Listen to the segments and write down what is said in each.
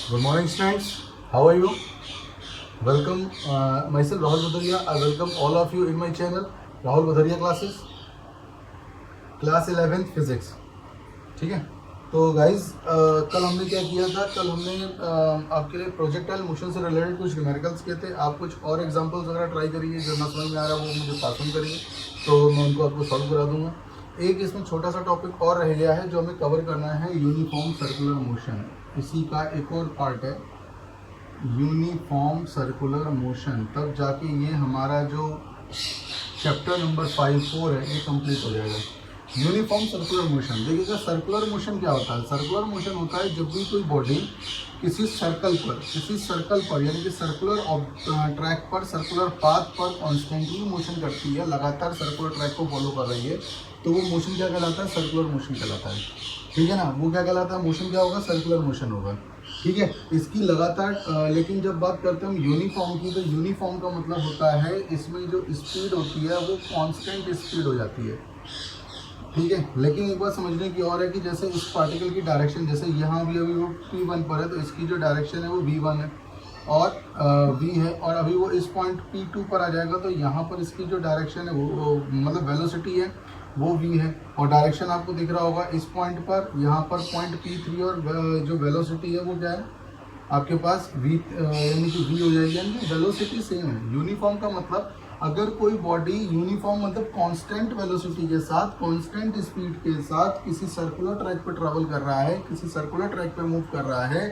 Good morning, students. How are you? Welcome. Myself Rahul Bhadaria. I welcome all of you in my channel, Rahul Bhadaria classes, class 11th physics. ठीक है. तो guys कल हमने क्या किया था? कल हमने आपके लिए प्रोजेक्टाइल मोशन से रिलेटेड कुछ न्यूमेरिकल्स किए थे. आप कुछ और एग्जांपल्स वगैरह ट्राई करिए, जो ना समझ में आ रहा है वो मुझे पास ऑन करिए, तो मैं उनको आपको सॉल्व करा दूंगा. एक इसमें छोटा सा टॉपिक और रह गया है जो हमें कवर करना है, यूनिफॉर्म सर्कुलर मोशन. इसी का एक और पार्ट है, यूनिफॉर्म सर्कुलर मोशन. तब जाके ये हमारा जो चैप्टर नंबर 5-4 है ये कंप्लीट हो जाएगा. Uniform circular motion. देखिएगा, सर्कुलर मोशन क्या होता है? सर्कुलर मोशन होता है जब भी कोई बॉडी किसी सर्कल पर यानी कि सर्कुलर ट्रैक पर, सर्कुलर पाथ पर कॉन्स्टेंटली मोशन करती है, लगातार सर्कुलर ट्रैक को फॉलो कर रही है, तो वो मोशन क्या कहलाता है? सर्कुलर मोशन कहलाता है. ठीक है ना. वो क्या कहलाता है? मोशन क्या होगा? सर्कुलर मोशन होगा. ठीक है. इसकी लगातार लेकिन जब बात करते हैं हम यूनिफॉर्म की, तो यूनिफॉर्म का मतलब होता है इसमें जो स्पीड होती है वो कांस्टेंट स्पीड हो जाती है. ठीक है. लेकिन एक बात समझने की और है कि जैसे इस पार्टिकल की डायरेक्शन, जैसे यहाँ भी अभी वो P1 पर है, तो इसकी जो डायरेक्शन है वो V1 है और V है, और अभी वो इस पॉइंट P2 पर आ जाएगा, तो यहाँ पर इसकी जो डायरेक्शन है वो मतलब वेलोसिटी है वो V है, और डायरेक्शन आपको दिख रहा होगा इस पॉइंट पर, यहाँ पर पॉइंट P3, और जो वेलोसिटी है वो क्या है आपके पास V, यानी कि V हो जाएगी, यानी कि वेलोसिटी सेम है. यूनिफॉर्म का मतलब अगर कोई बॉडी यूनिफॉर्म मतलब कांस्टेंट वेलोसिटी के साथ, कांस्टेंट स्पीड के साथ किसी सर्कुलर ट्रैक पर ट्रैवल कर रहा है, किसी सर्कुलर ट्रैक पे मूव कर रहा है,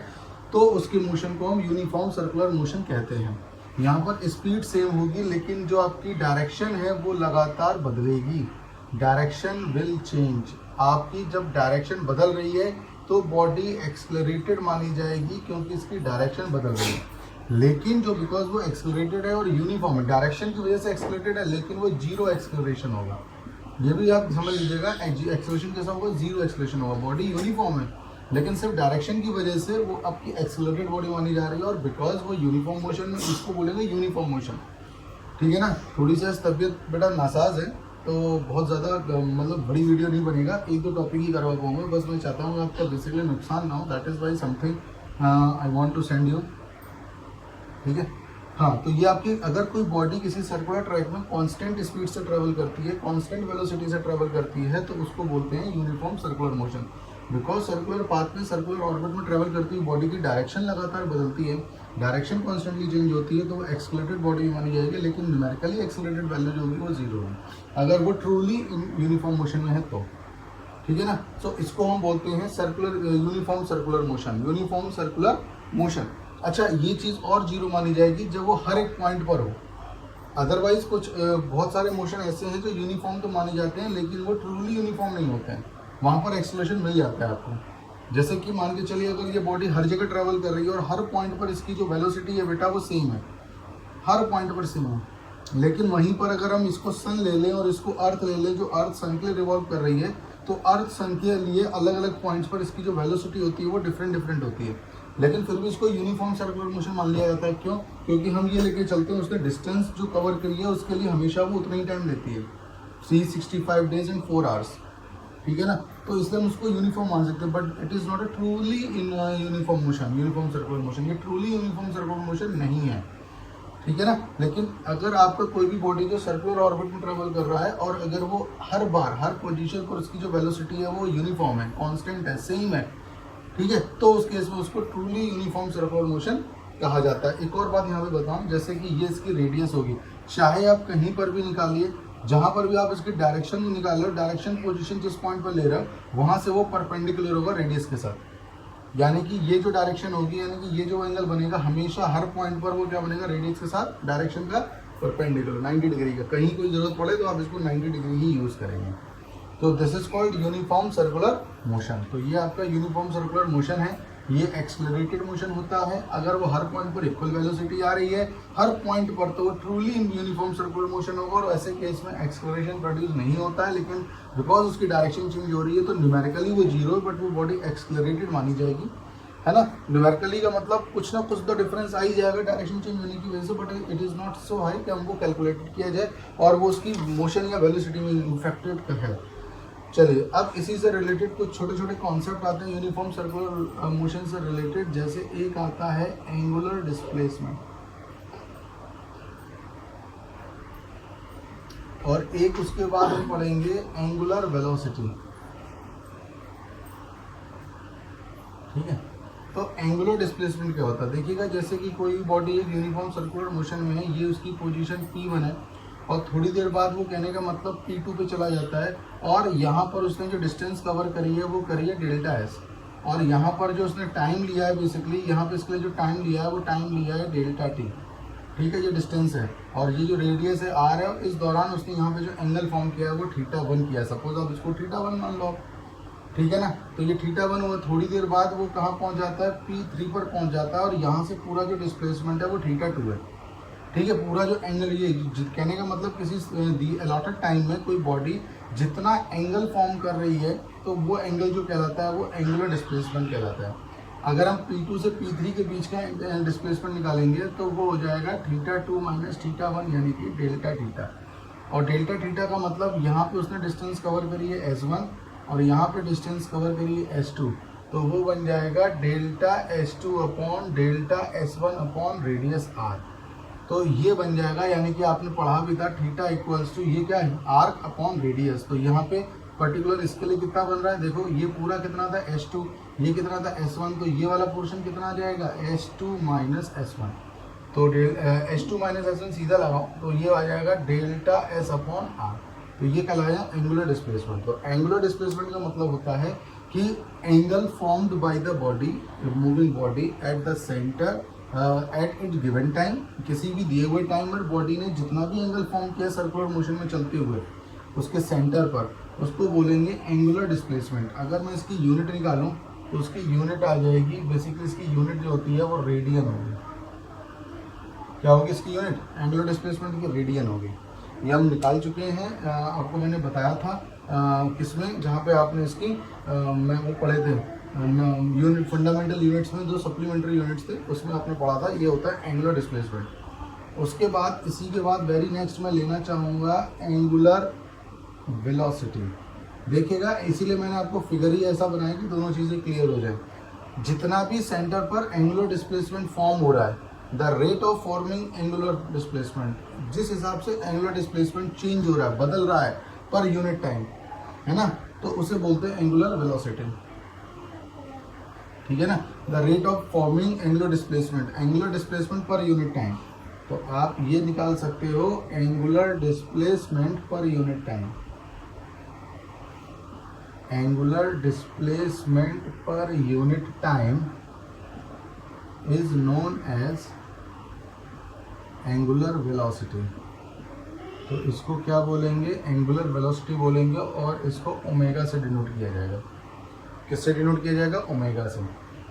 तो उसके मोशन को हम यूनिफॉर्म सर्कुलर मोशन कहते हैं. यहाँ पर स्पीड सेम होगी, लेकिन जो आपकी डायरेक्शन है वो लगातार बदलेगी. Direction will change. आपकी जब डायरेक्शन बदल रही है तो बॉडी एक्सेलरेटेड मानी जाएगी, क्योंकि इसकी डायरेक्शन बदल रही है. लेकिन जो बिकॉज वो एक्सेलरेटेड है और यूनिफॉर्म है, डायरेक्शन की वजह से एक्सेलरेटेड है, लेकिन वो जीरो एक्सेलरेशन होगा. ये भी आप समझ लीजिएगा. एक्सेलरेशन कैसा होगा? जीरो एक्सेलरेशन होगा. बॉडी यूनिफॉर्म है, लेकिन सिर्फ डायरेक्शन की वजह से वो आपकी एक्सेलरेटेड बॉडी मानी जा रही है, और बिकॉज वो यूनिफॉर्म मोशन में, इसको बोलेंगे यूनिफॉर्म मोशन. ठीक है ना. थोड़ी सी तबीयत बेटा नासाज है, तो बहुत ज़्यादा मतलब बड़ी वीडियो नहीं बनेगा, 1-2 टॉपिक ही करवा पाऊंगा. बस मैं चाहता हूँ आपका बेसिकली नुकसान ना हो, that is why something I want to send you. ठीक है. हाँ, तो ये आपकी अगर कोई बॉडी किसी सर्कुलर ट्रैक में कांस्टेंट स्पीड से ट्रेवल करती है, कांस्टेंट वेलोसिटी से ट्रेवल करती है, तो उसको बोलते हैं uniform circular motion. Because circular path में, सर्कुलर ऑर्बिट में ट्रेवल करती हुई बॉडी की डायरेक्शन लगातार बदलती है, डायरेक्शन कॉन्स्टेंटली चेंज होती है, तो वो एक्सेलरेटेड बॉडी मानी जाएगी, लेकिन न्यूमेरिकली एक्सेलरेटेड वैल्यू जो होगी वो जीरो है, अगर वो ट्रूली यूनिफॉर्म मोशन में है तो. ठीक है ना. सो इसको हम बोलते हैं circular uniform circular motion, uniform circular motion. अच्छा, ये चीज़ और जीरो मानी जाएगी जब वो हर एक पॉइंट पर हो. अदरवाइज कुछ बहुत सारे मोशन ऐसे हैं जो यूनिफॉर्म तो माने जाते हैं, लेकिन वो ट्रूली यूनिफॉर्म नहीं होते हैं. वहाँ पर एक्सेलरेशन मिल जाता है आपको. जैसे कि मान के चलिए, अगर ये बॉडी हर जगह ट्रैवल कर रही है और हर पॉइंट पर इसकी जो वेलोसिटी है बेटा वो सेम है, हर पॉइंट पर सेम है, लेकिन वहीं पर अगर हम इसको सन ले लें और इसको अर्थ ले लें, जो अर्थ सन के लिए रिवॉल्व कर रही है, तो अर्थ सन के लिए अलग अलग पॉइंट्स पर इसकी जो वेलोसिटी होती है वो डिफरेंट होती है, लेकिन फिर भी इसको यूनिफॉर्म सर्कुलर मोशन मान लिया जाता है. क्यों? क्योंकि हम ये लेके चलते हैं उसने डिस्टेंस जो कवर करी है उसके लिए हमेशा वो उतना ही टाइम लेती है, 365 days and 4 hours. ठीक है ना. तो इसलिए हम उसको यूनिफॉर्म मान सकते हैं, but it is not a truly in uniform motion, uniform circular motion. ये ट्रूली यूनिफॉर्म सर्कुलर मोशन नहीं है. ठीक है ना. लेकिन अगर आपका कोई भी बॉडी जो सर्कुलर ऑर्बिट में ट्रेवल कर रहा है, और अगर वो हर बार हर पोजीशन पर उसकी जो वेलोसिटी है वो यूनिफॉर्म है, कांस्टेंट है, सेम है, ठीक है, तो उस केस में उसको ट्रूली यूनिफॉर्म सर्कुलर मोशन कहा जाता है. एक और बात यहाँ पे बताऊँ, जैसे कि ये इसकी रेडियस होगी, चाहे आप कहीं पर भी निकालिए, जहाँ पर भी आप इसकी डायरेक्शन में निकाल रहे हो, डायरेक्शन पोजीशन जिस पॉइंट पर ले रहे हो वहाँ से वो परपेंडिकुलर होगा रेडियस के साथ. यानी कि ये जो डायरेक्शन होगी, यानी कि ये जो एंगल बनेगा, हमेशा हर पॉइंट पर वो क्या बनेगा? रेडियस के साथ डायरेक्शन का परपेंडिकुलर 90 डिग्री का. कहीं कोई जरूरत पड़े तो आप इसको 90 डिग्री ही यूज़ करेंगे. तो this is called uniform circular motion. तो ये आपका यूनिफॉर्म सर्कुलर मोशन है. ये एक्सेलरेटेड मोशन होता है अगर वो हर पॉइंट पर इक्वल वेलोसिटी आ रही है हर पॉइंट पर, तो वो ट्रूली यूनिफॉर्म सर्कुलर मोशन होगा, और ऐसे केस में एक्सेलरेशन प्रोड्यूस नहीं होता है, लेकिन बिकॉज उसकी डायरेक्शन चेंज हो रही है तो न्यूमेरिकली वो जीरो है, बट वो बॉडी एक्सेलरेटेड मानी जाएगी, है ना. न्यूमेरिकली का मतलब कुछ ना कुछ तो डिफरेंस आ ही जाएगा डायरेक्शन चेंज होने की वजह से, but it is not so high कि हमको कैलकुलेट किया जाए और वो उसकी मोशन या वेलोसिटी में इफेक्टेड है. चलिए अब इसी से रिलेटेड कुछ छोटे छोटे कॉन्सेप्ट आते हैं यूनिफॉर्म सर्कुलर मोशन से रिलेटेड। जैसे एक आता है एंगुलर डिस्प्लेसमेंट और एक उसके बाद हम पढ़ेंगे एंगुलर वेलोसिटी। ठीक है, तो एंगुलर डिस्प्लेसमेंट क्या होता है देखिएगा। जैसे कि कोई बॉडी एक यूनिफॉर्म सर्कुलर मोशन में है, ये उसकी पोजीशन P1 है और थोड़ी देर बाद वो कहने का मतलब P2 पे चला जाता है और यहाँ पर उसने जो डिस्टेंस कवर करी है वो करी है डेल्टा एस, और यहाँ पर जो उसने टाइम लिया है बेसिकली यहाँ पे इसके लिए जो टाइम लिया है वो टाइम लिया है डेल्टा टी। ठीक है, ये डिस्टेंस है और ये जो रेडियस है आर है, इस दौरान उसने यहाँ पे जो एंगल फॉर्म किया है वो θ1 किया है। सपोज आप इसको θ1 मान लो, ठीक है ना। तो ये θ1 हुआ, थोड़ी देर बाद वो कहाँ पहुँच जाता है, P3 पर पहुँच जाता है और यहाँ से पूरा जो डिस्प्लेसमेंट है वो θ2 है। ठीक है, पूरा जो एंगल ये कहने का मतलब किसी अलॉटेड टाइम में कोई बॉडी जितना एंगल फॉर्म कर रही है तो वो एंगल जो कहलाता है वो एंगुलर डिस्प्लेसमेंट कहलाता है। अगर हम P2 से P3 के बीच का डिस्प्लेसमेंट निकालेंगे तो वो हो जाएगा θ2 माइनस θ1 यानी कि डेल्टा थीटा। और डेल्टा थीटा का मतलब यहाँ पे उसने डिस्टेंस कवर करी है S1 और यहाँ पे डिस्टेंस कवर करी है S2, तो वो बन जाएगा delta S2 upon delta S1 upon radius R। तो ये बन जाएगा, यानी कि आपने पढ़ा भी था थीटा इक्वल्स टू ये क्या है आर्क अपॉन रेडियस। तो यहाँ पे पर्टिकुलर इसके लिए कितना बन रहा है, देखो ये पूरा कितना था S2, ये कितना था S1, तो ये वाला पोर्शन कितना आ जाएगा S2 माइनस S1। तो S2 माइनस S1 सीधा लगाओ तो ये आ जाएगा डेल्टा S अपॉन आर। तो ये कहलाया एंगुलर डिस्प्लेसमेंट। तो एंगुलर डिस्प्लेसमेंट का मतलब होता है कि angle formed by the body, moving body at the centre at it given time. किसी भी दिए हुए टाइम में बॉडी ने जितना भी एंगल फॉर्म किया सर्कुलर मोशन में चलते हुए उसके सेंटर पर, उसको बोलेंगे एंगुलर डिस्प्लेसमेंट। अगर मैं इसकी यूनिट निकालूं तो उसकी यूनिट आ जाएगी, बेसिकली इसकी यूनिट जो होती है वो रेडियन होगी। क्या होगी इसकी यूनिट, एंगुलर डिस्प्लेसमेंट की रेडियन होगी। ये हम निकाल चुके हैं, आपको मैंने बताया था किसमें, जहाँ पे आपने इसकी मैं वो पढ़े थे यूनिट फंडामेंटल यूनिट्स में, जो सप्लीमेंट्री यूनिट्स थे उसमें आपने पढ़ा था। ये होता है एंगुलर डिस्प्लेसमेंट। उसके बाद इसी के बाद वेरी नेक्स्ट मैं लेना चाहूँगा एंगुलर वेलोसिटी। देखिएगा, इसीलिए मैंने आपको फिगर ही ऐसा बनाया कि दोनों चीज़ें क्लियर हो जाए। जितना भी सेंटर पर एंगुलर डिस्प्लेसमेंट फॉर्म हो रहा है, the rate of forming angular displacement, जिस हिसाब से एंगुलर डिस्प्लेसमेंट चेंज हो रहा है, बदल रहा है पर यूनिट टाइम, है ना, तो उसे बोलते हैं एंगुलर वेलोसिटी। ठीक है ना, the rate of forming angular displacement per unit time. तो आप ये निकाल सकते हो angular displacement per unit time, angular displacement per unit time is known as angular velocity. तो इसको क्या बोलेंगे, एंगुलर वेलोसिटी बोलेंगे और इसको ओमेगा से डिनोट किया जाएगा। किससे डिनोट किया जाएगा, ओमेगा से।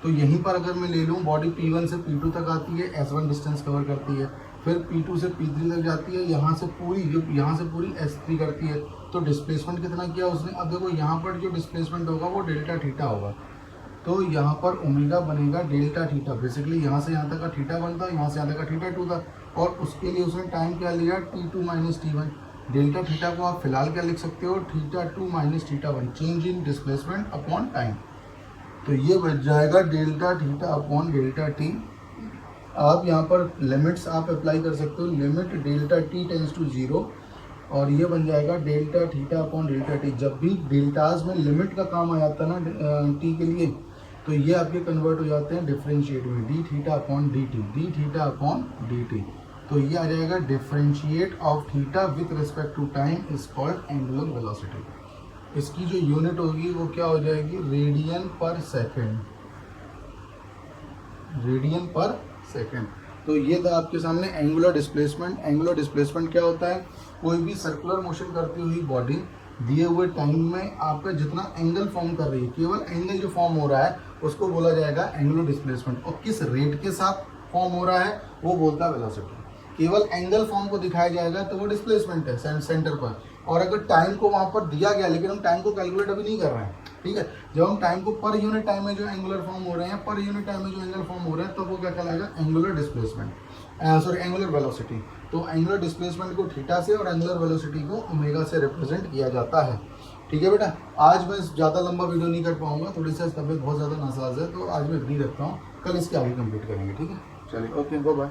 तो यहीं पर अगर मैं ले लूँ, बॉडी P1 से P2 तक आती है, S1 डिस्टेंस कवर करती है, फिर P2 से P3 तक जाती है, यहाँ से पूरी S3 करती है। तो डिस्प्लेसमेंट कितना किया उसने, अब देखो यहाँ पर जो डिस्प्लेसमेंट होगा वो डेल्टा थीटा होगा। तो यहाँ पर ओमेगा बनेगा डेल्टा थीटा। बेसिकली यहाँ से यहाँ तक का θ1 था, यहाँ से यहाँ तक का θ2 था, और उसके लिए उसने टाइम क्या लिया, T2 minus T1। Delta theta को आप फिलहाल क्या लिख सकते हो, θ2 minus θ1, change in displacement upon time. तो ये बच जाएगा delta theta upon delta T. आप यहाँ पर लिमिट्स आप अप्लाई कर सकते हो, limit delta T tends to 0, और ये बन जाएगा delta theta upon delta T. जब भी डेल्टाज में लिमिट का काम आ जाता है ना टी के लिए, तो ये आपके कन्वर्ट हो जाते हैं डिफरेंशिएट में, d theta upon d t, d theta upon d t. तो ये आ जाएगा differentiate of theta with respect to time is called angular velocity. इसकी जो यूनिट होगी वो क्या हो जाएगी, रेडियन पर सेकेंड, रेडियन पर सेकेंड। तो ये था आपके सामने एंगुलर डिस्प्लेसमेंट। एंगुलर डिस्प्लेसमेंट क्या होता है, कोई भी सर्कुलर मोशन करती हुई बॉडी दिए हुए टाइम में आपका जितना एंगल फॉर्म कर रही है, केवल एंगल जो फॉर्म हो रहा है उसको बोला जाएगा एंगुलर डिस्प्लेसमेंट। और किस रेट के साथ फॉर्म हो रहा है वो बोलता है वेलोसिटी। केवल एंगल फॉर्म को दिखाया जाएगा तो वो डिस्प्लेसमेंट है सेंटर पर। और अगर टाइम को वहाँ पर दिया गया, लेकिन हम टाइम को कैलकुलेट अभी नहीं कर रहे हैं, ठीक है, जब हम टाइम को पर यूनिट टाइम में जो एंगुलर फॉर्म हो रहे हैं, पर यूनिट टाइम में जो एंगल फॉर्म हो रहे हैं, तो वो क्या कहलाएगा, angular displacement, sorry angular velocity. तो एंगुलर डिस्प्लेसमेंट को थीटा से और एंगुलर वेलोसिटी को ओमेगा से रिप्रेजेंट किया जाता है। ठीक है बेटा, आज मैं ज़्यादा लंबा वीडियो नहीं कर पाऊंगा, थोड़ी सी तबीयत बहुत ज़्यादा नासाज है, तो आज मैं फ्री रखता हूँ, कल इसके आगे कंप्लीट करेंगे, ठीक है। चलिए, ओके, बाय बाय।